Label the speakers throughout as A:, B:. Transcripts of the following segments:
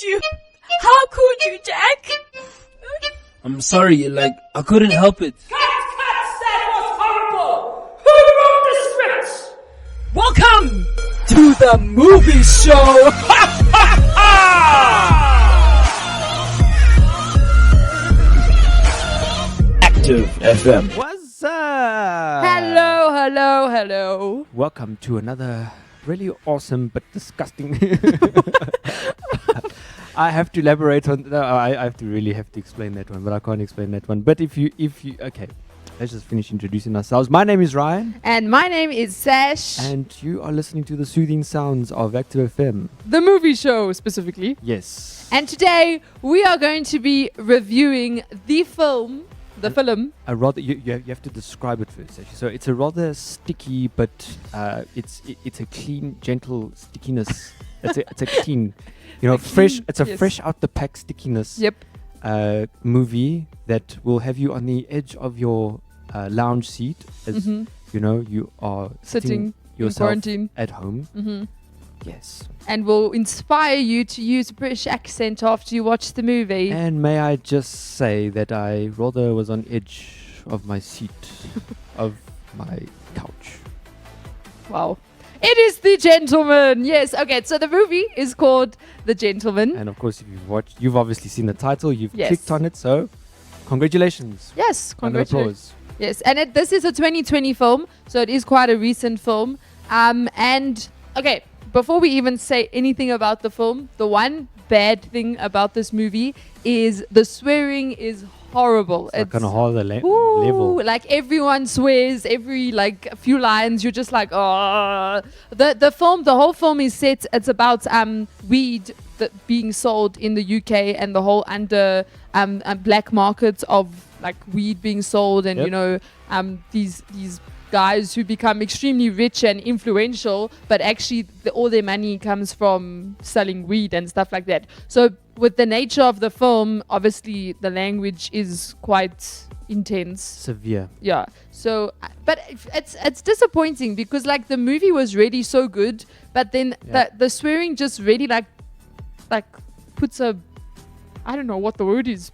A: you? How could you, Jack?
B: I'm sorry, I couldn't help it.
A: Cut! That was horrible! Who wrote the script? Welcome to the movie show!
B: Active FM.
C: What's up?
D: Hello.
C: Welcome to another really awesome but disgusting. I have to elaborate on. No, I have to explain that one, but I can't explain that one. But if you, okay, let's just finish introducing ourselves. My name is Ryan,
D: And my name is Sash.
C: and you are listening to the soothing sounds of Active FM.
D: The movie show, specifically.
C: Yes.
D: And today, we are going to be reviewing the film.
C: A rather you have to describe it first, actually. So it's a rather sticky, but it's a clean, gentle stickiness. It's a clean, fresh. It's a fresh out the pack stickiness.
D: Yep.
C: Movie that will have you on the edge of your lounge seat as you are
D: Sitting in
C: yourself
D: quarantine.
C: at home.
D: Mm-hmm.
C: Yes.
D: And will inspire you to use a British accent after you watch the movie.
C: And may I just say that I rather was on edge of my seat, of my couch.
D: Wow. It is The Gentleman. Yes. Okay. So the movie is called The Gentleman.
C: And of course, if you've watched, you've obviously seen the title. You've
D: Yes.
C: clicked on it. So, congratulations.
D: Yes.
C: Round of
D: Congratulations.
C: applause.
D: Yes. And this is a 2020 film. So it is quite a recent film. And okay. Before we even say anything about the film, the one bad thing about this movie is the swearing is horrible.
C: It's like on a whole level.
D: Like everyone swears every few lines. You're just like, oh. The whole film is set. It's about weed being sold in the UK and the whole under black markets of weed being sold, and
C: Yep.
D: these guys who become extremely rich and influential, but actually all their money comes from selling weed and stuff like that. So with the nature of the film, obviously the language is quite intense.
C: Severe.
D: Yeah. So, but it's disappointing because the movie was really so good, but then the swearing just really puts a, I don't know what the word is,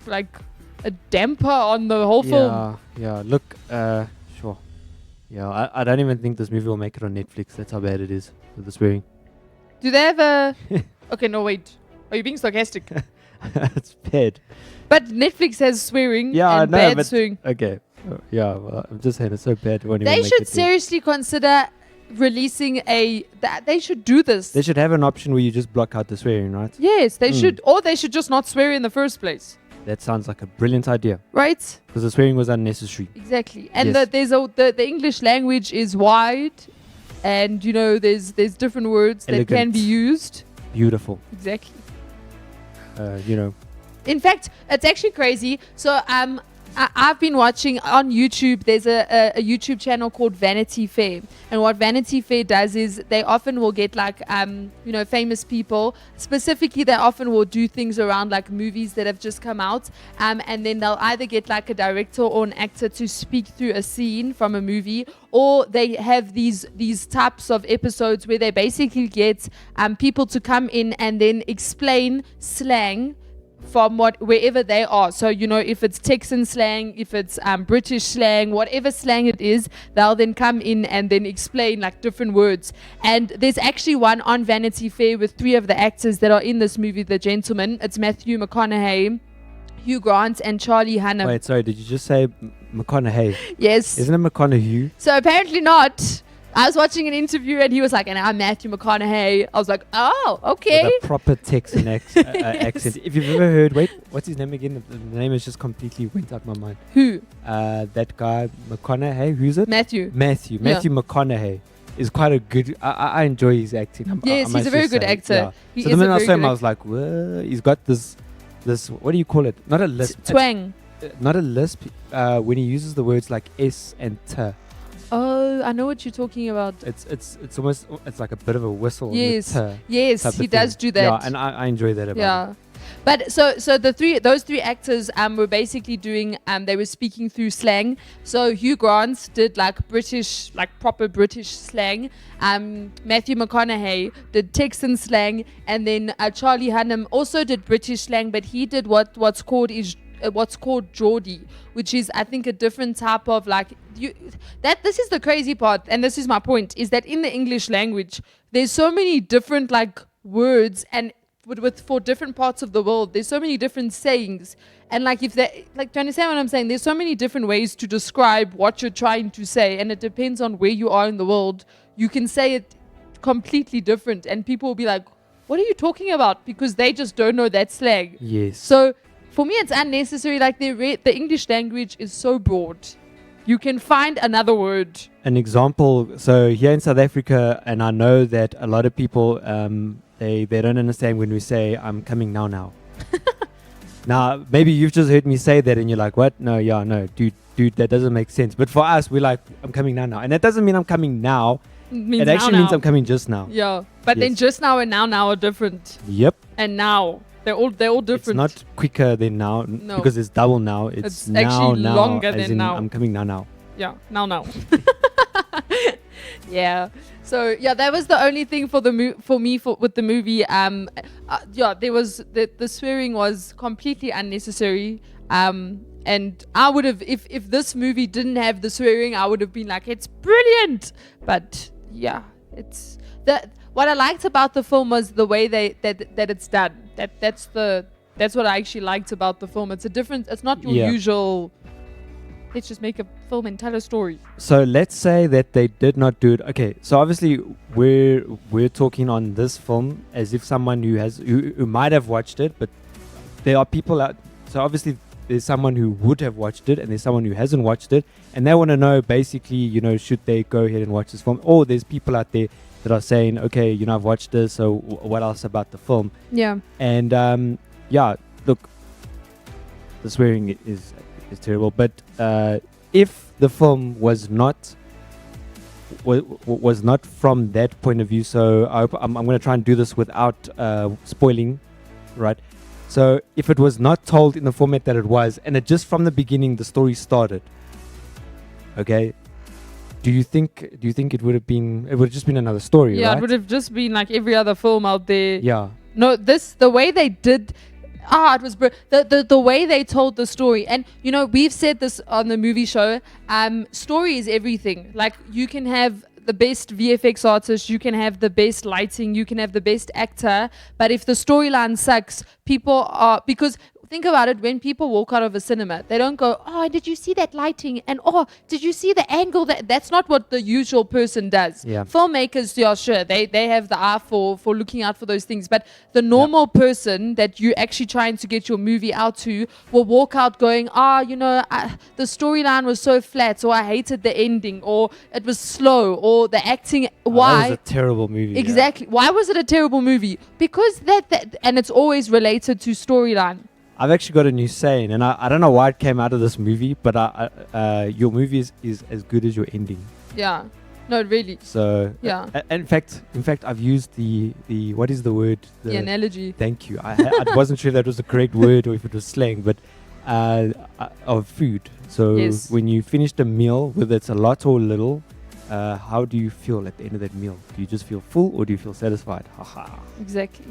D: a damper on the whole film.
C: Yeah. Look, sure. Yeah, I don't even think this movie will make it on Netflix. That's how bad it is with the swearing.
D: Do they have a... Okay, no, wait. Are you being sarcastic?
C: It's bad.
D: But Netflix has swearing
C: Yeah,
D: and
C: no,
D: bad
C: but
D: swearing.
C: Okay. Well, I'm just saying it's so bad. It won't even
D: They
C: make
D: should
C: it there.
D: seriously consider releasing they should do this.
C: They should have an option where you just block out the swearing, right?
D: Yes, they should. Or they should just not swear in the first place.
C: That sounds like a brilliant idea.
D: Right?
C: Because the swearing was unnecessary.
D: Exactly. And
C: Yes.
D: the English language is wide, and there's different words that can
C: Elegant.
D: be used.
C: Beautiful.
D: Exactly.
C: In
D: In fact, it's actually crazy. So I've been watching on YouTube. There's a YouTube channel called Vanity Fair, and what Vanity Fair does is they often will get famous people. Specifically, they often will do things around movies that have just come out, and then they'll either get a director or an actor to speak through a scene from a movie, or they have these types of episodes where they basically get people to come in and then explain slang from wherever they are. So if it's Texan slang, if it's British slang, whatever slang it is, they'll then come in and then explain different words. And there's actually one on Vanity Fair with 3 of the actors that are in this movie, The Gentleman. It's Matthew McConaughey, Hugh Grant, and Charlie Hunnam.
C: Wait, sorry, did you just say McConaughey?
D: Yes.
C: Isn't it McConaughey?
D: So apparently not. I was watching an interview and he was like, and I'm Matthew McConaughey. I was like, oh, okay.
C: With a proper Texan accent. If you've ever heard, wait, what's his name again? The name has just completely went out my mind.
D: Who?
C: That guy, McConaughey, who's it?
D: Matthew.
C: Matthew McConaughey is quite a good, I enjoy his acting.
D: Yes, he's a very good actor.
C: Yeah.
D: He
C: So
D: is
C: the
D: a
C: minute I
D: very
C: saw him,
D: good
C: I was like, whoa, he's got this, what do you call it? Not a lisp.
D: Twang.
C: Not a lisp, when he uses the words like S and T.
D: Oh, I know what you're talking about.
C: It's almost, it's like a bit of a whistle.
D: Yes,
C: on the
D: yes,
C: type
D: he
C: of
D: does
C: thing.
D: do that.
C: Yeah, and I enjoy that about him.
D: But so those three actors were basically doing they were speaking through slang. So Hugh Grant did like British, like proper British slang. Matthew McConaughey did Texan slang, and then Charlie Hunnam also did British slang, but he did what's called Geordie, which is, I think, a different type of like this is the crazy part, and this is my point, is that in the English language there's so many different like words, and for different parts of the world there's so many different sayings, and like if they like, do you understand what I'm saying? There's so many different ways to describe what you're trying to say, and it depends on where you are in the world. You can say it completely different, and people will be like, what are you talking about? Because they just don't know that slang.
C: Yes.
D: So for me, it's unnecessary. Like the English language is so broad. You can find another word.
C: An example. So here in South Africa, and I know that a lot of people they don't understand when we say "I'm coming now." Now maybe you've just heard me say that, and you're like, "What? No, dude, that doesn't make sense." But for us, we're like, "I'm coming now," and that doesn't mean I'm coming now.
D: It
C: actually means I'm coming just now.
D: Yeah, but then
C: Yes.
D: just now and now are different.
C: Yep.
D: And now they're all different.
C: It's not quicker than now
D: No.
C: because it's double now.
D: It's
C: now,
D: actually
C: now,
D: longer
C: as
D: than
C: in
D: now.
C: I'm coming now.
D: Yeah, now. Yeah. So yeah, that was the only thing for with the movie. Yeah, there was the swearing was completely unnecessary. And I would have, if this movie didn't have the swearing, I would have been like, it's brilliant. But yeah, it's that. What I liked about the film was the way that it's done. That's what I actually liked about the film. It's a different. It's not your
C: Yeah.
D: usual. Let's just make a film and tell a story.
C: So let's say that they did not do it. Okay, so obviously we're talking on this film as if someone who might have watched it, but there are people out. So obviously there's someone who would have watched it, and there's someone who hasn't watched it, and they want to know basically, should they go ahead and watch this film? Or there's people out there that are saying, okay, I've watched this, so what else about the film?
D: Yeah.
C: And yeah, look, the swearing is terrible, but if the film was not from that point of view, so I'm going to try and do this without spoiling, right? So if it was not told in the format that it was, and it just from the beginning the story started, okay, do you think it would have just been another story?
D: Yeah,
C: right?
D: it would have just been like every other film out there.
C: Yeah.
D: No, the way they did. It was the way they told the story. And we've said this on the movie show, story is everything. Like, you can have the best VFX artist, you can have the best lighting, you can have the best actor, but if the storyline sucks, because think about it, when people walk out of a cinema, they don't go, oh, did you see that lighting? And oh, did you see the angle? That's not what the usual person does.
C: Yeah.
D: Filmmakers, yeah, sure, they have the eye for looking out for those things. But the normal person that you're actually trying to get your movie out to will walk out going, the storyline was so flat, or I hated the ending, or it was slow, or the acting. Why?
C: That was a terrible movie.
D: Exactly. Yeah. Why was it a terrible movie? Because that and it's always related to storyline.
C: I've actually got a new saying, and I don't know why it came out of this movie, but your movie is as good as your ending.
D: Yeah. No, really.
C: So
D: yeah.
C: In fact, I've used the what is the word?
D: The analogy.
C: Thank you. I wasn't sure that was the correct word or if it was slang, but of food. So
D: yes.
C: When you finished a meal, whether it's a lot or little, how do you feel at the end of that meal? Do you just feel full or do you feel satisfied? Haha.
D: Exactly.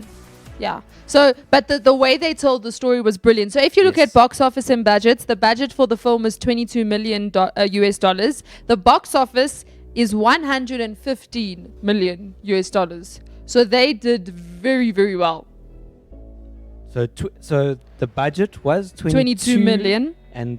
D: Yeah. So, but the way they told the story was brilliant. So if you look
C: Yes.
D: at box office and budgets, the budget for the film is $22 million US dollars. The box office is $115 million US dollars. So they did very, very well.
C: So the budget was
D: 22 million.
C: And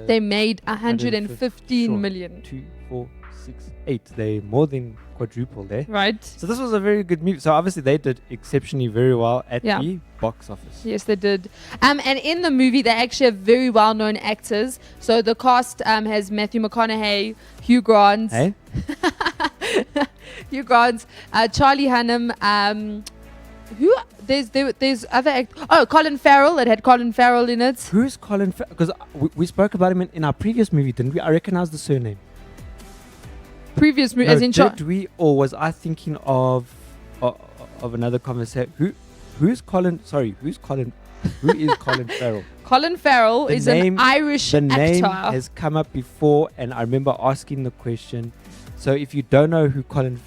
D: They made 115
C: sure.
D: million.
C: 2, 4, 6, 8. They more than quadrupled there.
D: Right.
C: So this was a very good movie. So obviously they did exceptionally very well at
D: Yeah.
C: the box office.
D: Yes, they did. And in the movie, they actually have very well-known actors. So the cast has Matthew McConaughey, Hugh Grant,
C: Hey?
D: Hugh Grant, Charlie Hunnam. There's other Colin Farrell. It had Colin Farrell in it.
C: Who's Colin Farrell? Because we spoke about him in our previous movie, didn't we? I recognize the surname.
D: Previous movie,
C: No,
D: as in
C: did we, or was I thinking of another conversation? Who's Colin? Sorry, who's Colin Who is Colin Farrell?
D: Colin Farrell
C: The
D: is
C: name-
D: an Irish
C: The name
D: actor.
C: has come up before, and I remember asking the question. So if you don't know who Colin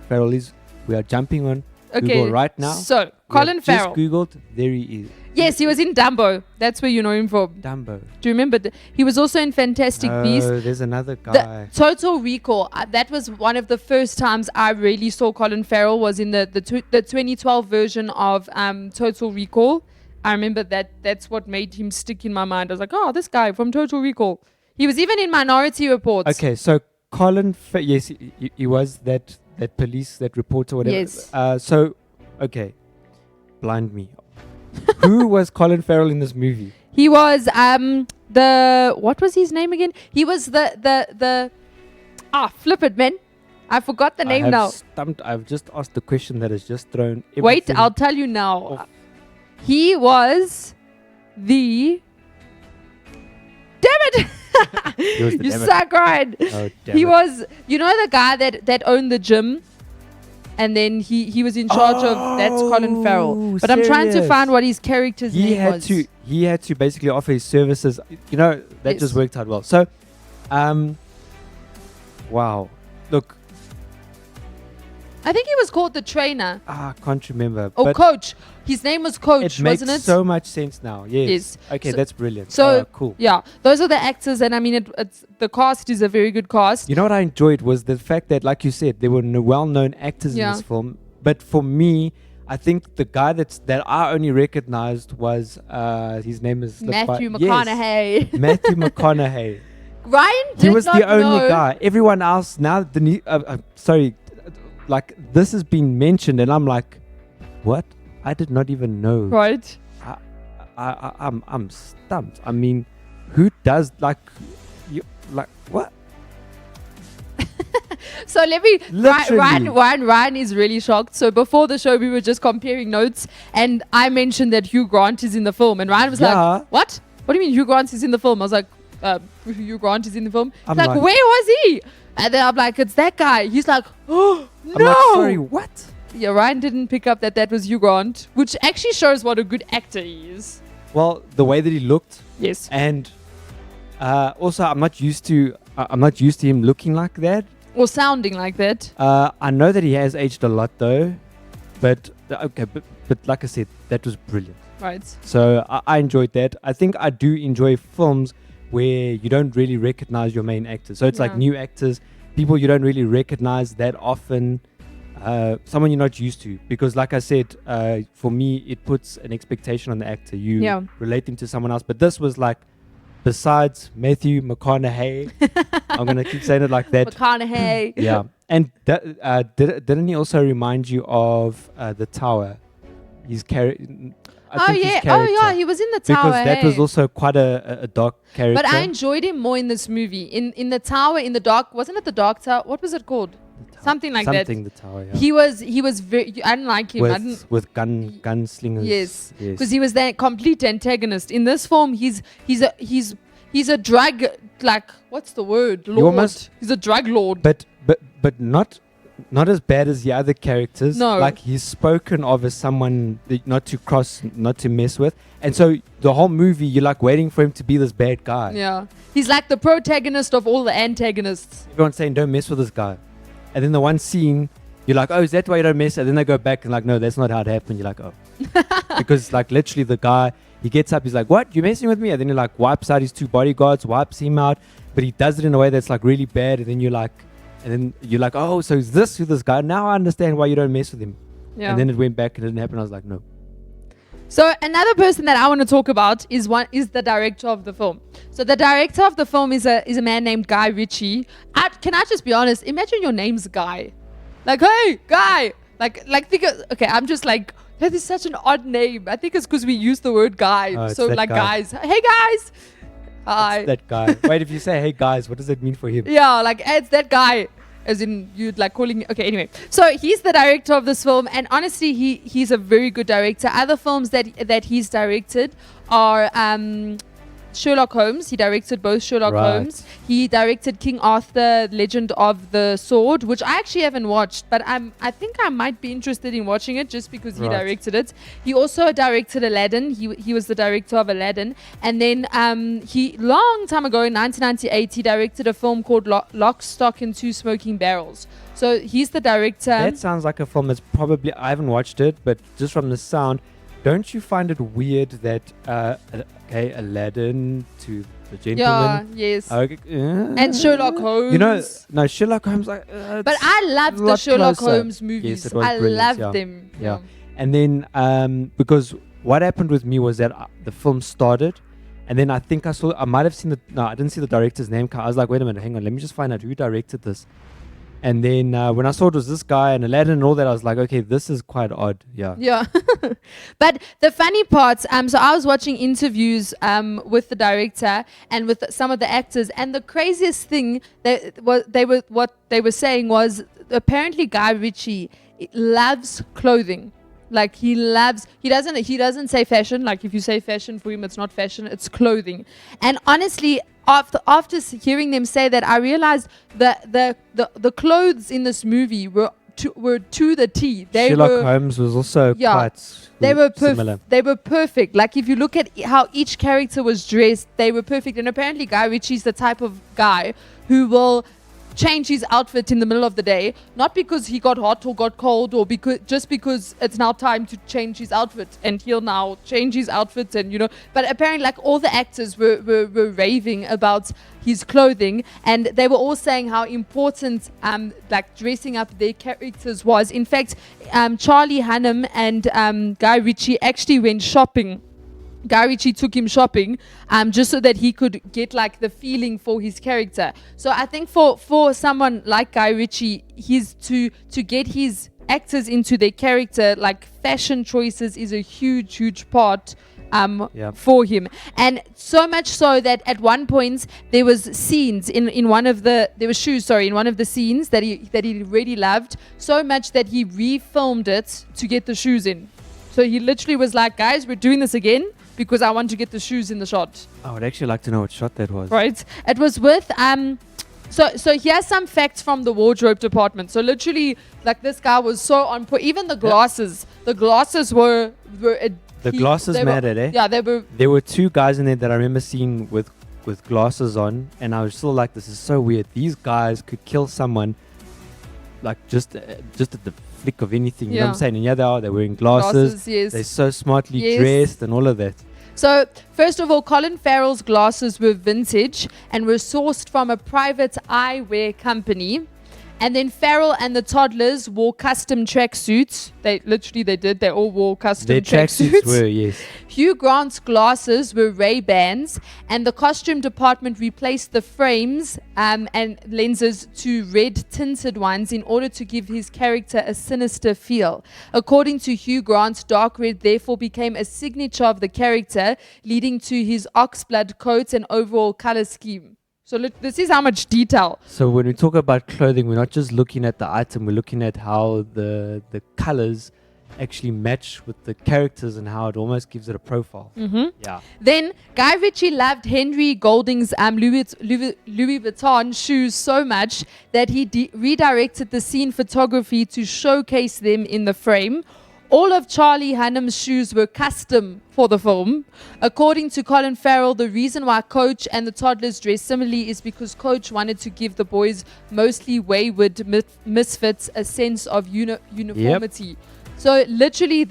C: Farrell is, we are jumping on Google right now.
D: So,
C: We
D: Colin
C: have
D: Farrell.
C: Just Googled. There he is.
D: Yes, he was in Dumbo. That's where you know him from.
C: Dumbo.
D: Do you remember? He was also in Fantastic Beasts.
C: Oh, there's another guy.
D: The Total Recall. That was one of the first times I really saw Colin Farrell. Was in the 2012 version of Total Recall. I remember that. That's what made him stick in my mind. I was like, oh, this guy from Total Recall. He was even in Minority Reports.
C: Okay, so Colin, yes, he was that police, that reporter, whatever.
D: Yes.
C: So, okay, blind me. Who was Colin Farrell in this movie?
D: He was what was his name again? He was the flip it, man. I forgot the name now.
C: I've just asked the question that has just thrown everything.
D: Wait, I'll tell you now.
C: off.
D: He was the. Damn it!
C: He was the
D: You
C: damn it.
D: suck, Ryan.
C: Oh, damn
D: He
C: it.
D: was, you know, the guy that owned the gym, and then he was in charge of. That's Colin Farrell. But I'm trying to
C: serious?
D: find what his character's
C: He
D: name
C: had
D: was.
C: he had to basically offer his services. You know, that
D: Yes.
C: just worked out well. So, wow. Look,
D: I think he was called the trainer
C: I can't remember.
D: or
C: but
D: coach. His name was Coach,
C: it makes
D: wasn't it?
C: so much sense now. Yes.
D: Yes.
C: Okay,
D: So-
C: that's brilliant.
D: so-
C: Cool.
D: Yeah, those are the actors, and I mean, it's the cast is a very good cast.
C: You know what I enjoyed was the fact that, like you said, there were well-known actors
D: Yeah.
C: in this film. But for me, I think the guy that I only recognized was his name is
D: Matthew
C: Yes,
D: McConaughey.
C: Matthew McConaughey.
D: Ryan did
C: He was
D: not
C: the only
D: know.
C: guy. Everyone else now. Sorry, like this has been mentioned, and I'm like, what? I did not even know.
D: Right.
C: I'm stumped. I mean, who does like what?
D: So let me.
C: Literally.
D: Ryan is really shocked. So before the show, we were just comparing notes, and I mentioned that Hugh Grant is in the film, and Ryan was
C: Yeah.
D: like, "What? What do you mean Hugh Grant is in the film?" I was like, "Hugh Grant is in the film." He's
C: I'm
D: like,
C: like-
D: "Where was he?" And then I'm like, "It's that guy." He's like, "Oh no!"
C: I'm like, sorry, what?
D: Yeah, Ryan didn't pick up that was Hugh Grant, which actually shows what a good actor he is.
C: Well, the way that he looked,
D: Yes.
C: and also I'm not used to him looking like that.
D: Or sounding like that.
C: I know that he has aged a lot though, but like I said, that was brilliant.
D: Right.
C: So I enjoyed that. I think I do enjoy films where you don't really recognize your main actors. So it's like
D: Yeah.
C: new actors, people you don't really recognize that often, someone you're not used to. Because like I said, for me, it puts an expectation on the actor. You
D: Yeah.
C: relate them to someone else. But this was like, besides Matthew McConaughey, I'm going to keep saying it like that.
D: McConaughey.
C: Yeah. And didn't he also remind you of The Tower? His character.
D: Oh yeah, he was in the tower.
C: Because that
D: hey.
C: was also quite a dark character.
D: But I enjoyed him more in this movie. In the tower, in the dark, wasn't it the dark tower? What was it called? Something like that.
C: The Tower, yeah.
D: He was very. I didn't like him. I didn't.
C: With gunslingers.
D: Yes, because he was the complete antagonist. In this film, he's a drug, like, what's the word? Lord. He's a drug lord.
C: But not as bad as the other characters.
D: No.
C: Like he's spoken of as someone that not to mess with. And so the whole movie you're like waiting for him to be this bad guy.
D: Yeah, he's like the protagonist of all the antagonists.
C: Everyone's saying don't mess with this guy. And then the one scene you're like, oh, is that why you don't mess? And then they go back and like, no, that's not how it happened. You're like, oh. Because like literally the guy, he gets up, he's like, what? You messing with me? And then he like wipes out his two bodyguards, wipes him out, but he does it in a way that's like really bad. And then you're like, oh, so is this who this guy? Now I understand why you don't mess with him.
D: Yeah.
C: And then it went back and it didn't happen. I was like, no.
D: So another person that I want to talk about is the director of the film. So the director of the film is a man named Guy Ritchie. Can I just be honest? Imagine your name's Guy. Like, hey, Guy. Like think okay, I'm just like, that is such an odd name. I think it's because we use the word guy.
C: Oh, it's
D: So
C: that
D: like
C: guy.
D: guys. Hey guys. Hi.
C: It's that guy. Wait, if you say, hey guys, what does that mean for him?
D: Yeah, like it's that guy. As in you'd like calling. Okay, anyway. So he's the director of this film, and honestly, he's a very good director. Other films that he's directed are Sherlock Holmes. He directed both Sherlock
C: Right.
D: Holmes. He directed King Arthur, Legend of the Sword, which I actually haven't watched, but I think I might be interested in watching it just because he
C: Right.
D: directed it. He also directed Aladdin. He was the director of Aladdin. And then he, long time ago in 1998, he directed a film called Lock, Stock and Two Smoking Barrels. So he's the director.
C: That sounds like a film that's probably, I haven't watched it, but just from the sound, don't you find it weird that, Aladdin to the
D: Yeah,
C: Gentleman?
D: yes.
C: Okay,
D: And Sherlock Holmes.
C: You know, no, Sherlock Holmes,
D: but
C: it's
D: I loved
C: a
D: the
C: lot
D: Sherlock
C: closer.
D: Holmes movies.
C: Yes, it was
D: I
C: brilliant,
D: loved
C: yeah.
D: them.
C: Yeah. And then, because what happened with me was that the film started, and then I think I might have seen I didn't see the director's name. I was like, wait a minute, hang on, let me just find out who directed this. And then when I saw it was this guy and Aladdin and all that, I was like, okay, this is quite odd. Yeah.
D: Yeah. But the funny part, so I was watching interviews with the director and with some of the actors, and the craziest thing what they were saying was apparently Guy Ritchie loves clothing. Like he doesn't say fashion. Like if you say fashion for him, it's not fashion, it's clothing. And honestly, after hearing them say that, I realized that the clothes in this movie were to the T.
C: Sherlock Holmes was also quite similar.
D: They were perfect. Like if you look at how each character was dressed, they were perfect. And apparently Guy Ritchie's the type of guy who will change his outfit in the middle of the day, not because he got hot or got cold, or because it's now time to change his outfit, and he'll now change his outfit. And but apparently like all the actors were raving about his clothing, and they were all saying how important like dressing up their characters was. In fact, Charlie Hunnam and Guy Ritchie actually went shopping. Guy Ritchie took him shopping just so that he could get like the feeling for his character. So I think for someone like Guy Ritchie, to get his actors into their character, like fashion choices is a huge part for him. And so much so that at one point there was scenes in one of the scenes that he really loved so much that he refilmed it to get the shoes in. So he literally was like, guys, we're doing this again because I want to get the shoes in the shot.
C: I would actually like to know what shot that was.
D: Right. It was with so here's some facts from the wardrobe department. So literally, like, this guy was so on point. Even the glasses. The glasses were
C: The glasses mattered, eh?
D: Yeah, they were.
C: There were two guys in there that I remember seeing with glasses on, and I was still like, this is so weird. These guys could kill someone like just at the flick of anything. You know what I'm saying? And yeah, they're wearing glasses.
D: Yes.
C: They're so smartly dressed and all of that.
D: So, first of all, Colin Farrell's glasses were vintage and were sourced from a private eyewear company. And then Farrell and the toddlers wore custom tracksuits. They did. They all wore custom tracksuits.
C: Their tracksuits were, yes.
D: Hugh Grant's glasses were Ray-Bans, and the costume department replaced the frames and lenses to red tinted ones in order to give his character a sinister feel. According to Hugh Grant, dark red therefore became a signature of the character, leading to his oxblood coat and overall color scheme. So look, this is how much detail.
C: So when we talk about clothing, we're not just looking at the item, we're looking at how the colors actually match with the characters and how it almost gives it a profile.
D: Mm-hmm.
C: Yeah.
D: Then Guy Ritchie loved Henry Golding's Louis Vuitton shoes so much that he redirected the scene photography to showcase them in the frame. All of Charlie Hunnam's shoes were custom for the film. According to Colin Farrell, the reason why Coach and the toddlers dressed similarly is because Coach wanted to give the boys, mostly wayward misfits, a sense of uniformity. Yep. So literally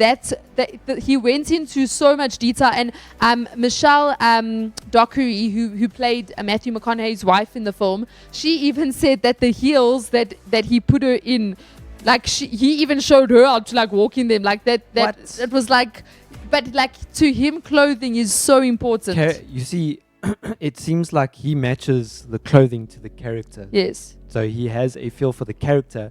D: he went into so much detail. And Michelle Dockery, who played Matthew McConaughey's wife in the film, she even said that the heels that he put her in, like he even showed her how to like walk in them, like that. It was like, but like to him, clothing is so important.
C: You see, it seems like he matches the clothing to the character.
D: Yes.
C: So he has a feel for the character,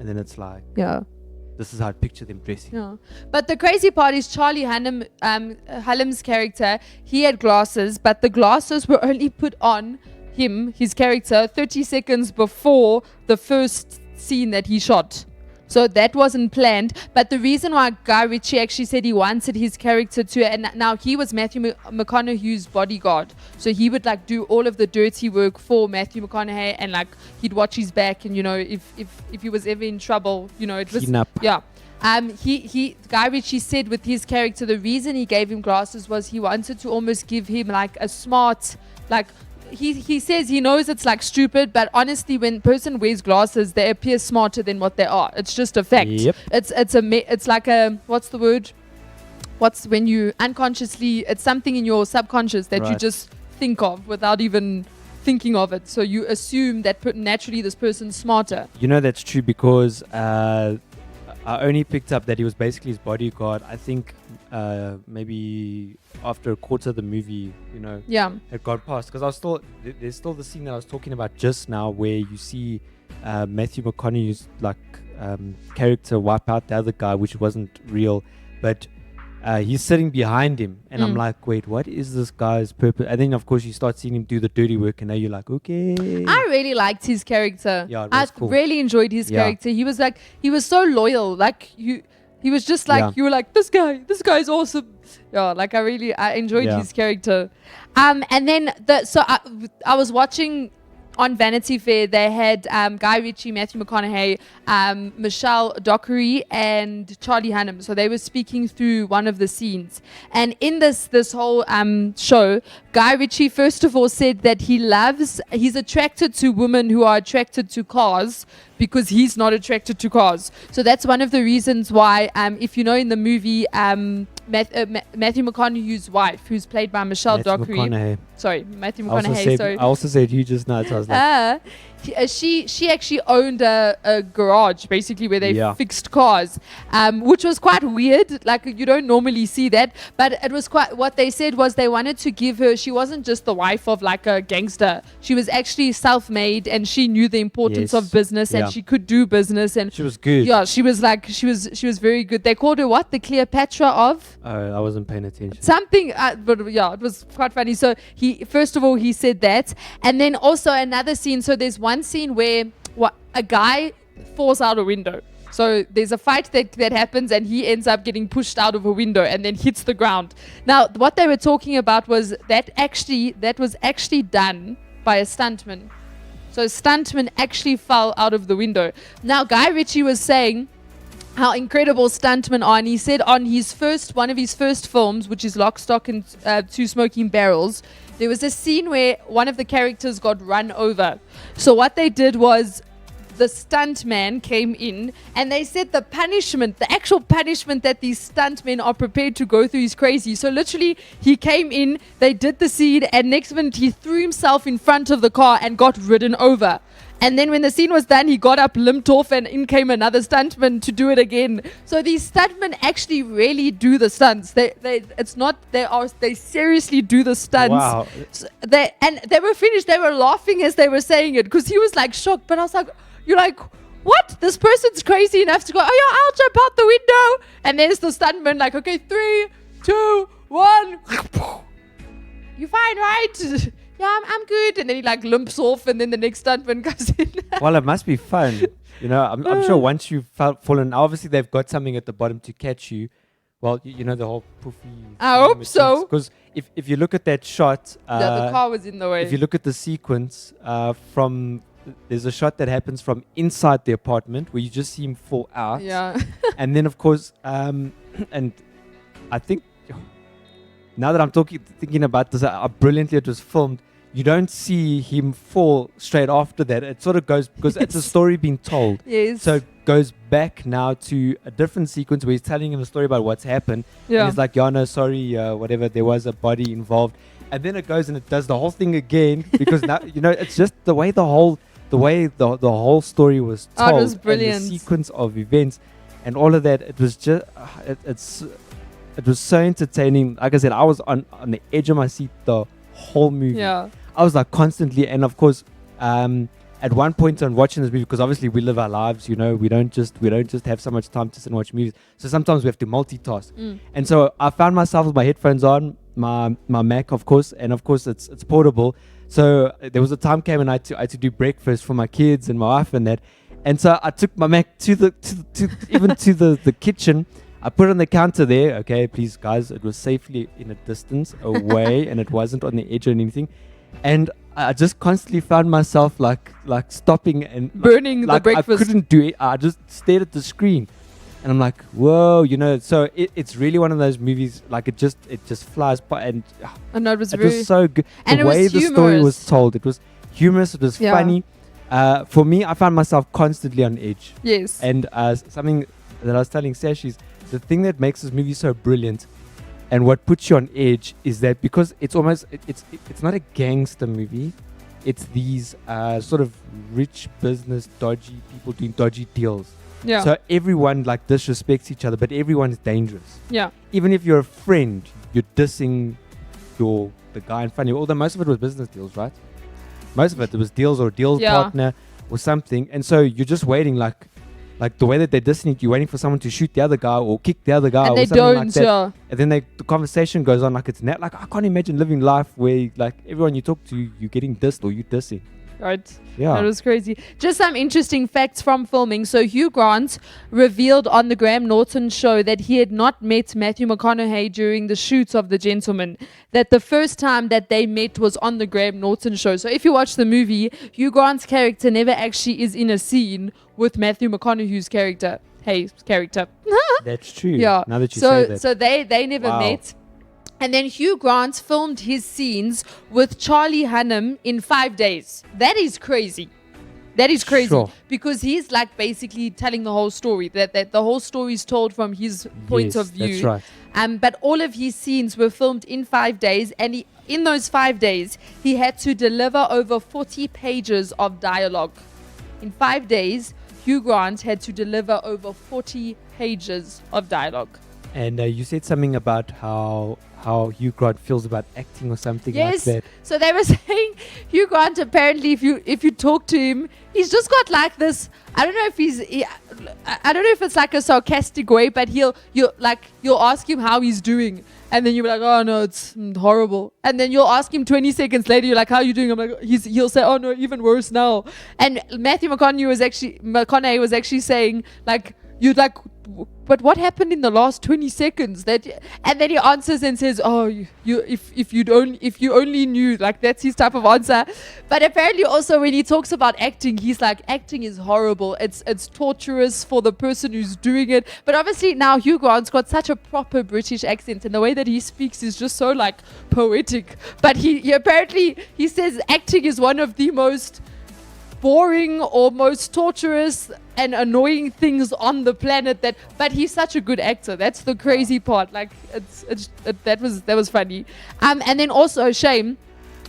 C: and then it's like, this is how I picture them dressing.
D: Yeah. But the crazy part is Charlie Hunnam's character. He had glasses, but the glasses were only put on his character, 30 seconds before the first scene that he shot. So that wasn't planned. But the reason why Guy Ritchie actually said he wanted his character to, and now he was Matthew McConaughey's bodyguard. So he would like do all of the dirty work for Matthew McConaughey, and like he'd watch his back, and you know, if he was ever in trouble, you know, it was
C: Clean up.
D: yeah. Guy Ritchie said with his character, the reason he gave him glasses was he wanted to almost give him like a smart, like he says he knows it's like stupid, but honestly, when a person wears glasses, they appear smarter than what they are. It's just a fact.
C: Yep.
D: It's like a, what's the word? What's when you unconsciously, it's something in your subconscious that you
C: Right.
D: just think of without even thinking of it. So you assume that naturally this person's smarter.
C: You know that's true because I only picked up that he was basically his bodyguard. I think maybe after a quarter of the movie, you know,
D: Yeah.
C: had gone past. Because I was still there's still the scene that I was talking about just now, where you see Matthew McConaughey's like character wipe out the other guy, which wasn't real, but he's sitting behind him, and I'm like, wait, what is this guy's purpose? And then of course you start seeing him do the dirty work, and now you're like, okay.
D: I really liked his character.
C: Yeah, it
D: I
C: was cool.
D: really enjoyed his
C: Yeah.
D: character. He was like, he was so loyal. Like he was just like,
C: Yeah.
D: you were like, this guy's awesome. Yeah, like I enjoyed
C: Yeah.
D: his character. And then I was watching on Vanity Fair. They had Guy Ritchie, Matthew McConaughey, Michelle Dockery, and Charlie Hunnam. So they were speaking through one of the scenes. And in this whole show, Guy Ritchie first of all said that he's attracted to women who are attracted to cars because he's not attracted to cars. So that's one of the reasons why, if you know in the movie, Matthew McConaughey's wife, who's played by Michelle Dockery. Matthew McConaughey.
C: I also said you just now, so I was like,
D: she actually owned a garage basically where they
C: Yeah.
D: fixed cars, which was quite weird. Like you don't normally see that, but it was quite. What they said was they wanted to give her. She wasn't just the wife of like a gangster. She was actually self-made, and she knew the importance
C: Yes.
D: of business, and
C: Yeah.
D: she could do business. And
C: she was good.
D: yeah, she was very good. They called her what? The Cleopatra of
C: I wasn't paying attention.
D: something, but yeah, it was quite funny. So he first of all he said that, and then also another scene. So there's one scene where a guy falls out a window. So there's a fight that happens, and he ends up getting pushed out of a window and then hits the ground. Now what they were talking about was that was actually done by a stuntman. So a stuntman actually fell out of the window. Now Guy Ritchie was saying how incredible stuntmen are, and he said on one of his first films, which is Lock, Stock and Two Smoking Barrels, there was a scene where one of the characters got run over. So what they did was the stuntman came in, and they said the actual punishment that these stuntmen are prepared to go through is crazy. So literally he came in, they did the scene, and next minute he threw himself in front of the car and got ridden over. And then when the scene was done, he got up, limped off, and in came another stuntman to do it again. So these stuntmen actually really do the stunts. They seriously do the stunts.
C: Wow.
D: So they were finished. They were laughing as they were saying it because he was like shocked. But I was like, you're like, what? This person's crazy enough to go, oh yeah, I'll jump out the window. And there's the stuntman like, okay, 3, 2, 1. You fine, right? Yeah, I'm good. And then he like limps off, and then the next stuntman comes in.
C: Well, it must be fun. You know, I'm sure once you've fallen, obviously they've got something at the bottom to catch you. Well, you know, the whole poofy.
D: I hope so.
C: Because if you look at that shot,
D: The car was in the way.
C: if you look at the sequence there's a shot that happens from inside the apartment where you just see him fall out.
D: Yeah.
C: And then, of course, and I think now that I'm thinking about this, how brilliantly it was filmed, you don't see him fall straight after that. It sort of goes, because it's a story being told.
D: Yes.
C: So it goes back now to a different sequence where he's telling him a story about what's happened.
D: Yeah.
C: And he's like, yeah, no, sorry, whatever, there was a body involved. And then it goes and it does the whole thing again because now, you know, it's just the way the whole whole story was told.
D: Oh, it was brilliant.
C: And the sequence of events and all of that, it was just, it was so entertaining. Like I said, I was on the edge of my seat the whole movie.
D: Yeah.
C: I was like constantly, and of course, at one point on watching this movie, because obviously we live our lives, you know, we don't just have so much time to sit and watch movies. So sometimes we have to multitask. And so I found myself with my headphones on, my Mac, of course, and of course it's portable. So there was a time came and I had to do breakfast for my kids and my wife and that. And so I took my Mac to the kitchen. I put it on the counter there. Okay, please, guys, it was safely in a distance away, and it wasn't on the edge or anything. And I just constantly found myself like stopping and
D: Burning the breakfast.
C: I couldn't do it. I just stared at the screen, and I'm like, whoa, So it's really one of those movies. Like it just flies by, and
D: I know it was
C: so good.
D: And
C: the
D: it was
C: way the story
D: humorous.
C: was told, it was humorous. It was funny. For me, I found myself constantly on edge.
D: Yes.
C: And something that I was telling Sash is the thing that makes this movie so brilliant, and what puts you on edge is that because it's almost it's not a gangster movie, it's these sort of rich business dodgy people doing dodgy deals.
D: Yeah.
C: So everyone like disrespects each other, but everyone's dangerous.
D: Yeah.
C: Even if you're a friend, you're dissing the guy in front of you. Although most of it was business deals, right? Most of it was deals or deals partner or something. And so you're just waiting like the way that they're dissing it, you're waiting for someone to shoot the other guy or kick the other guy
D: And
C: or
D: they
C: something
D: don't,
C: like that. And then the conversation goes on like it's net. Like I can't imagine living life where like everyone you talk to, you're getting dissed or you're dissing.
D: Right.
C: Yeah.
D: That was crazy. Just some interesting facts from filming. So Hugh Grant revealed on the Graham Norton show that he had not met Matthew McConaughey during the shoots of The Gentleman. That the first time that they met was on the Graham Norton show. So if you watch the movie, Hugh Grant's character never actually is in a scene with Matthew McConaughey's character.
C: That's true.
D: Yeah.
C: Now that you say that.
D: So they never met. And then Hugh Grant filmed his scenes with Charlie Hunnam in 5 days. That is crazy.
C: Sure.
D: Because he's like basically telling the whole story. That the whole story is told from his point of view.
C: That's right.
D: But all of his scenes were filmed in 5 days, and in those 5 days, he had to deliver over 40 pages of dialogue. In 5 days, Hugh Grant had to deliver over 40 pages of dialogue.
C: And you said something about how Hugh Grant feels about acting or something like that.
D: So they were saying Hugh Grant apparently, if you talk to him, he's just got like this. I don't know if it's like a sarcastic way, but you'll ask him how he's doing, and then you'll be like, oh no, it's horrible. And then you'll ask him 20 seconds later, you're like, how are you doing? I'm like, he'll say, oh no, even worse now. And Matthew McConaughey was actually saying like, you'd like, but what happened in the last 20 seconds? And then he answers and says, oh, if you only knew. Like that's his type of answer. But apparently also when he talks about acting, he's like, acting is horrible. It's torturous for the person who's doing it. But obviously now Hugh Grant's got such a proper British accent, and the way that he speaks is just so like poetic. But he apparently says acting is one of the most boring or most torturous and annoying things on the planet, but he's such a good actor. That's the crazy part. Like that was funny. And then also shame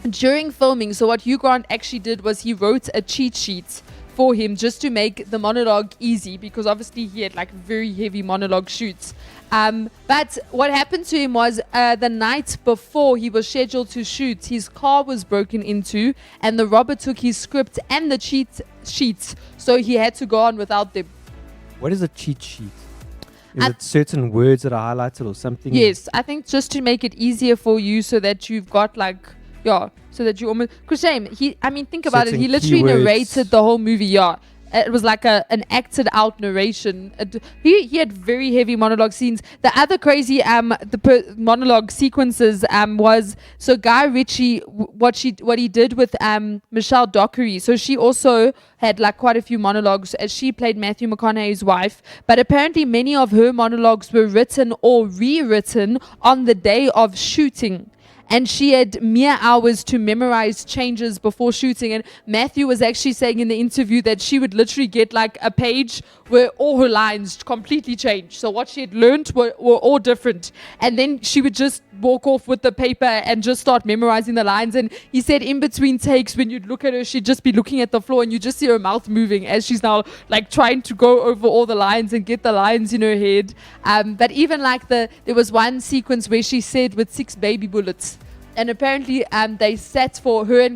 D: during filming. So what Hugh Grant actually did was he wrote a cheat sheet for him just to make the monologue easy, because obviously he had like very heavy monologue shoots. But what happened to him was the night before he was scheduled to shoot, his car was broken into and the robber took his script and the cheat sheets. So he had to go on without them.
C: What is a cheat sheet? Is it certain words that are highlighted or something?
D: Yes, I think just to make it easier for you so that you've got like, so that you almost... Because shame, think about it. He literally narrated the whole movie, It was like an acted out narration. He had very heavy monologue scenes. The other crazy monologue sequences was, so Guy Ritchie, what he did with Michelle Dockery. So she also had like quite a few monologues as she played Matthew McConaughey's wife. But apparently many of her monologues were written or rewritten on the day of shooting. And she had mere hours to memorize changes before shooting. And Matthew was actually saying in the interview that she would literally get like a page where all her lines completely changed. So what she had learned were all different. And then she would just walk off with the paper and just start memorizing the lines. And he said in between takes, when you'd look at her, she'd just be looking at the floor and you just see her mouth moving as she's now like trying to go over all the lines and get the lines in her head. But even like there was one sequence where she said with 6 baby bullets. And apparently her and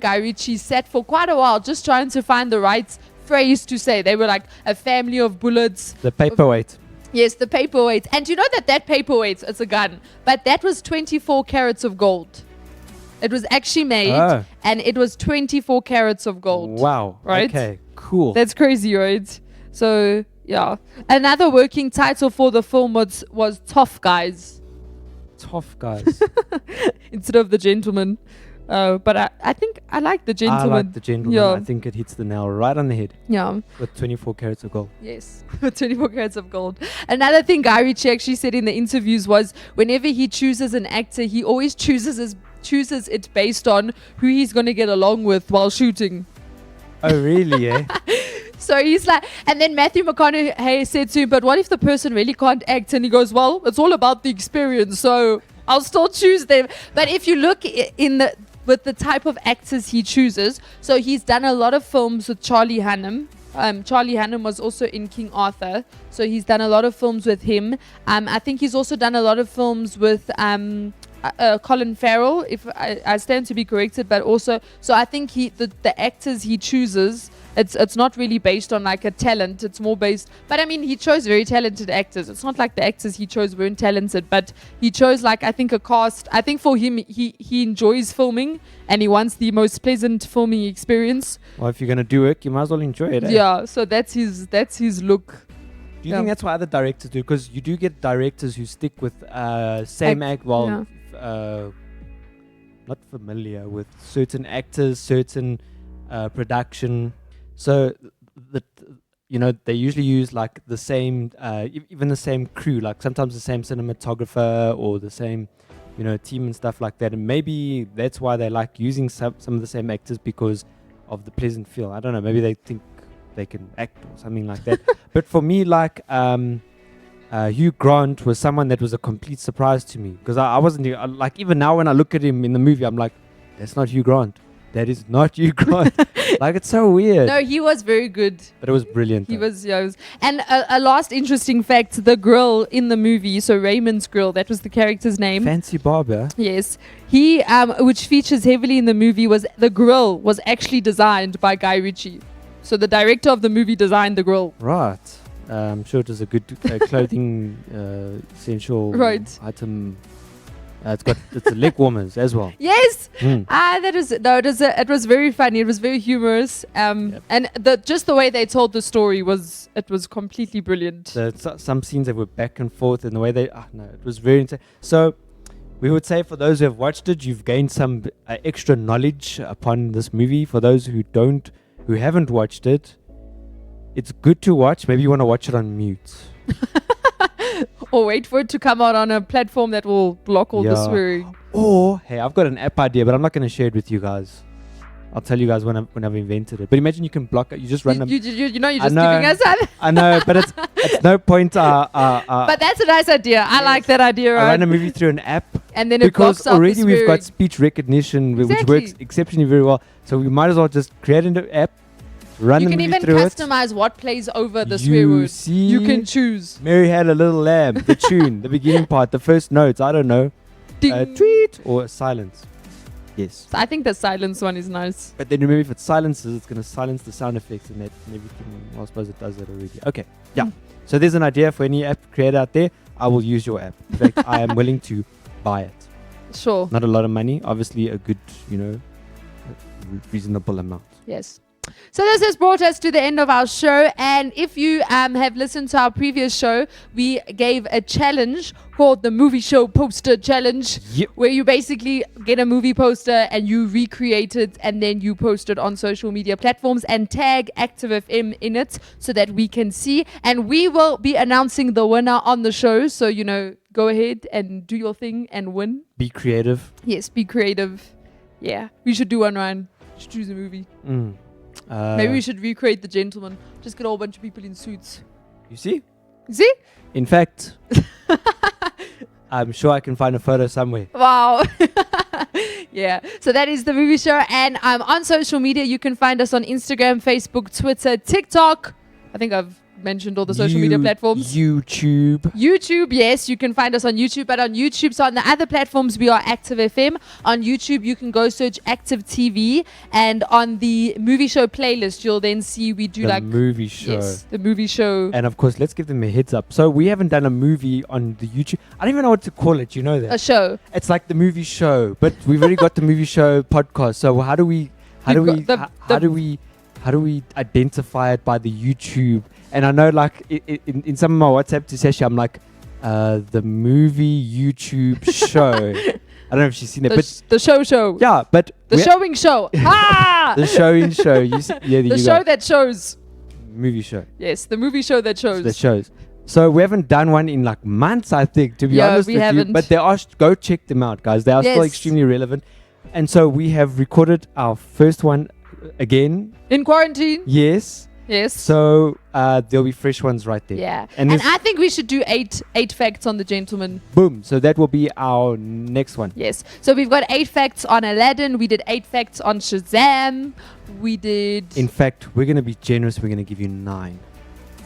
D: Guy Ritchie sat for quite a while just trying to find the right phrase to say. They were like a family of bullets.
C: The paperweight.
D: Yes, the paperweight. And you know that paperweight, it's a gun. But that was 24 carats of gold. It was actually made and it was 24 carats of gold.
C: Wow.
D: Right?
C: Okay, cool.
D: That's crazy, right? So yeah, another working title for the film was Tough Guys
C: Tough guys.
D: instead of The Gentleman. But I think I like The Gentleman.
C: I like The Gentleman.
D: Yeah.
C: I think it hits the nail right on the head
D: Yeah.
C: with 24 carats of gold.
D: Yes, 24 carats of gold. Another thing Guy Ritchie actually said in the interviews was whenever he chooses an actor, he always chooses it based on who he's going to get along with while shooting.
C: Oh, really, eh?
D: So he's like, and then Matthew McConaughey said to him, but what if the person really can't act? And he goes, well, it's all about the experience, so I'll still choose them. But if you look with the type of actors he chooses, so he's done a lot of films with Charlie Hunnam. Charlie Hunnam was also in King Arthur, so he's done a lot of films with him. I think he's also done a lot of films with Colin Farrell, if I stand to be corrected, but also, so I think the actors he chooses, it's not really based on like a talent, it's more based, but I mean, he chose very talented actors. It's not like the actors he chose weren't talented, but he chose like, I think a cast. I think for him, he enjoys filming and he wants the most pleasant filming experience.
C: Well, if you're going to do it, you might as well enjoy it, eh?
D: Yeah, so that's his look.
C: Do you think that's why other directors do? Because you do get directors who stick with same act while not familiar with certain actors, certain production. So they usually use like the same, even the same crew, like sometimes the same cinematographer or the same, team and stuff like that. And maybe that's why they like using some of the same actors, because of the pleasant feel. I don't know. Maybe they think they can act or something like that. But for me, like Hugh Grant was someone that was a complete surprise to me, because I wasn't like, even now when I look at him in the movie, I'm like, that's not Hugh Grant. That is not Hugh Grant. Like, it's so weird.
D: No, he was very good.
C: But it was brilliant.
D: He was. And a last interesting fact, the girl in the movie, so Raymond's girl, that was the character's name.
C: Fancy Barber.
D: Yes. He, which features heavily in the movie, the grill was actually designed by Guy Ritchie. So the director of the movie designed the grill.
C: Right. I'm sure it was a good clothing essential item. It's a leg warmers as well.
D: Yes. It was very funny. It was very humorous. And just the way they told the story was completely brilliant.
C: Some scenes that were back and forth, and the way it was very insane. So we would say, for those who have watched it, you've gained some extra knowledge upon this movie. For those who haven't watched it, it's good to watch. Maybe you want to watch it on mute.
D: Or wait for it to come out on a platform that will block all the swearing.
C: Or, hey, I've got an app idea, but I'm not going to share it with you guys. I'll tell you guys when I've invented it. But imagine you can block it. You just run them.
D: You're just giving us that.
C: I know, but it's no point.
D: But that's a nice idea. I like that idea, right?
C: I run a movie through an app.
D: And then it blocks out the
C: already we've got
D: swearing.
C: speech recognition, which works exceptionally very well. So we might as well just create an app. Run the movie through it.
D: You can even customize what plays over the swear word. You can choose.
C: Mary Had a Little Lamb, the tune, the beginning part, the first notes, I don't know. Tweet or silence. Yes.
D: So I think the silence one is nice.
C: But then remember, if it silences, it's going to silence the sound effects and everything. Well, I suppose it does that already. Okay. Yeah. So there's an idea for any app creator out there. I will use your app. In fact, I am willing to buy it.
D: Sure.
C: Not a lot of money. Obviously a good, reasonable amount.
D: Yes. So this has brought us to the end of our show, and if you have listened to our previous show, we gave a challenge called the Movie Show Poster Challenge, where you basically get a movie poster and you recreate it, and then you post it on social media platforms and tag Active FM in it so that we can see, and we will be announcing the winner on the show. So go ahead and do your thing and win.
C: Be creative.
D: Yes, be creative. Yeah, we should do one, Ryan. Just choose a movie. Maybe we should recreate The Gentleman. Just get a whole bunch of people in suits.
C: You see?
D: See?
C: In fact, I'm sure I can find a photo somewhere.
D: Wow. Yeah. So that is the movie show. And on social media, you can find us on Instagram, Facebook, Twitter, TikTok. I think I've mentioned all the social media platforms. YouTube, yes, you can find us on YouTube, but on YouTube, so on the other platforms, we are Active FM. On YouTube, you can go search Active TV, and on the movie show playlist, you'll then see we do
C: the movie show.
D: Yes, the movie show.
C: And of course, let's give them a heads up. So we haven't done a movie on the YouTube. I don't even know what to call it. You know that?
D: A show.
C: It's like the movie show, but we've already got the movie show podcast. So how do we how do we identify it by the YouTube? And I know, like, in some of my WhatsApp to Sashi, I'm like, the movie YouTube show. I don't know if she's seen it, but
D: The show.
C: yeah, but
D: The showing show. Ha!
C: the showing show. You see, yeah,
D: The show that shows.
C: movie show
D: Yes, the movie show that shows.
C: that shows. So we haven't done one in like months, I think, to be
D: Yeah,
C: honest
D: we
C: with
D: haven't.
C: you. But they are go check them out, guys. They are still
D: Yes.
C: extremely relevant. And so we have recorded our first one again.
D: In quarantine.
C: Yes.
D: Yes.
C: So there'll be fresh ones right there.
D: Yeah.
C: And
D: And
C: this-
D: I think we should do eight facts on the gentleman.
C: Boom. So that will be our next one.
D: Yes. So we've got 8 facts on Aladdin. We did 8 facts on Shazam. We did.
C: In fact, we're going to be generous. We're going to give you 9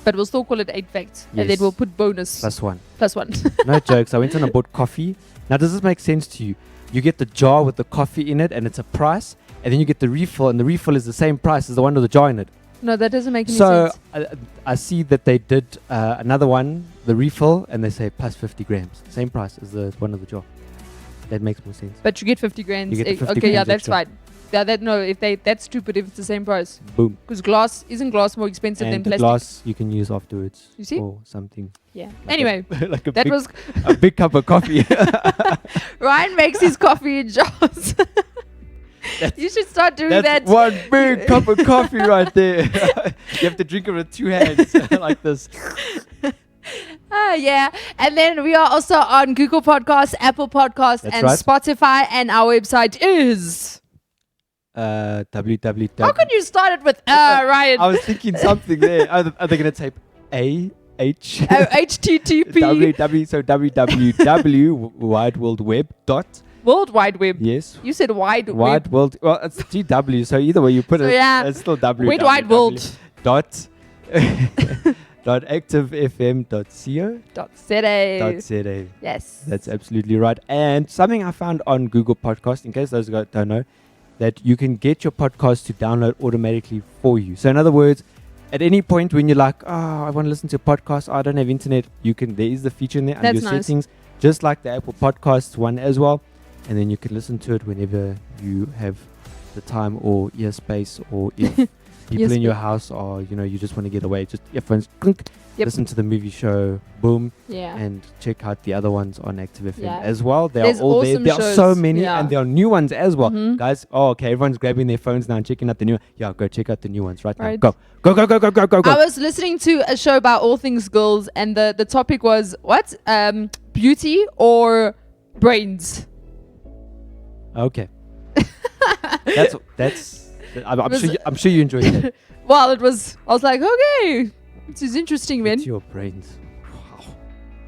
D: but we'll still call it 8 facts. And then
C: Yes.
D: we'll put bonus
C: plus 1.
D: plus 1.
C: No jokes. I went and I bought coffee. Now, does this make sense to you? You get the jar with the coffee in it, and it's a price. And then you get the refill, and the refill is the same price as the one with the jar in it.
D: No, that doesn't make any
C: So
D: sense.
C: I see that they did another one, the refill, and they say plus 50 grams. Same price as the one of the jar. That makes more sense.
D: But you get 50 grand.
C: You get the 50
D: okay, yeah,
C: grams
D: that's
C: extra.
D: fine. Yeah, that's stupid if it's the same price.
C: Boom.
D: Because isn't glass more expensive than
C: And the
D: plastic?
C: glass you can use afterwards.
D: You see?
C: Or something.
D: Yeah.
C: Like
D: Anyway,
C: like a
D: that
C: big,
D: was
C: a big cup of coffee.
D: Ryan makes his coffee in jars. You should start doing
C: That's
D: that.
C: one big cup of coffee right there. You have to drink it with 2 hands like this.
D: Yeah. And then we are also on Google Podcasts, Apple Podcasts,
C: That's
D: and
C: right.
D: Spotify. And our website is.
C: www.
D: How can you start it with Ryan?
C: I was thinking something there. Are they going to type A H?
D: HTTP.
C: www. So www. Wide World Web dot.
D: World Wide Web.
C: Yes.
D: You said wide
C: Wide
D: web.
C: World. Well, it's GW. So either way you put
D: So
C: it,
D: yeah.
C: it's still W.
D: Wide Wide World.
C: Dot. Dot activefm.co.
D: .za. Yes.
C: That's absolutely right. And something I found on Google Podcast, in case those guys don't know, that you can get your podcast to download automatically for you. So in other words, at any point when you're like, oh, I want to listen to a podcast, I don't have internet, there is the feature in there under
D: That's
C: your
D: nice.
C: settings, just like the Apple Podcasts one as well. And then you can listen to it whenever you have the time or ear space, or if people in your house are, you just want to get away, just earphones, clink,
D: Yep.
C: listen to the movie show, boom,
D: Yeah.
C: and check out the other ones on Active FM
D: Yeah.
C: as well. They
D: There's
C: are all there.
D: awesome
C: There are so
D: shows.
C: many,
D: Yeah.
C: and there are new ones as well.
D: Mhm.
C: Guys, okay, everyone's grabbing their phones now and checking out the new. Yeah, go check out the new ones right now.
D: Right.
C: Go.
D: I was listening to a show about all things girls, and the topic was what? Beauty or brains?
C: Okay. that's. I'm sure you enjoyed that.
D: Well, I was like, okay, this is interesting, man.
C: It's your brains. Wow.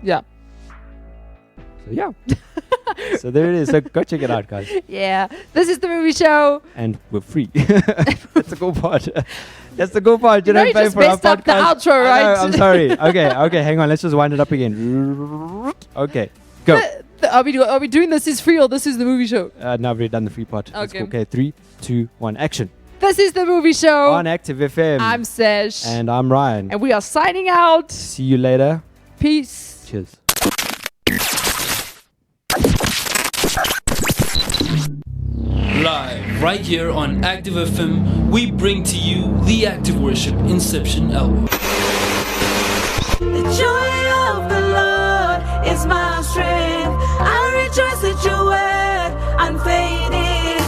D: Yeah.
C: So yeah. So there it is. So go check it out, guys.
D: Yeah. This is the movie show.
C: And we're free. That's the cool part. That's the cool part.
D: You know,
C: don't
D: you
C: pay
D: just
C: for our
D: messed up the
C: podcast.
D: outro,
C: I know,
D: right?
C: I'm sorry. Okay, hang on. Let's just wind it up again. Okay, go.
D: Are we doing this is free or this is the movie show?
C: Now we've already done the free part. Let's
D: Okay.
C: go. Okay, 3, 2, 1, action.
D: This is the movie show.
C: On Active FM.
D: I'm Sash.
C: And I'm Ryan.
D: And we are signing out.
C: See you later.
D: Peace.
C: Cheers.
B: Live right here on Active FM, we bring to you the Active Worship Inception album.
E: The joy of the Lord is my strength. I rejoice at your word, unfading.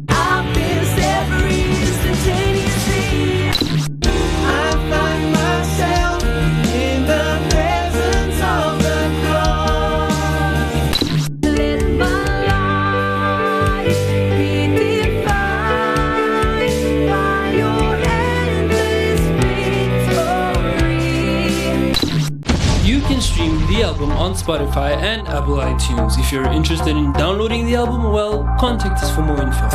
E: I've been set free instantaneously. I find myself in the presence of the cross. Let my life be defined by your endless victory.
B: You can stream the album on Spotify and Apple iTunes. If you're interested in downloading the album, well, contact us for more info.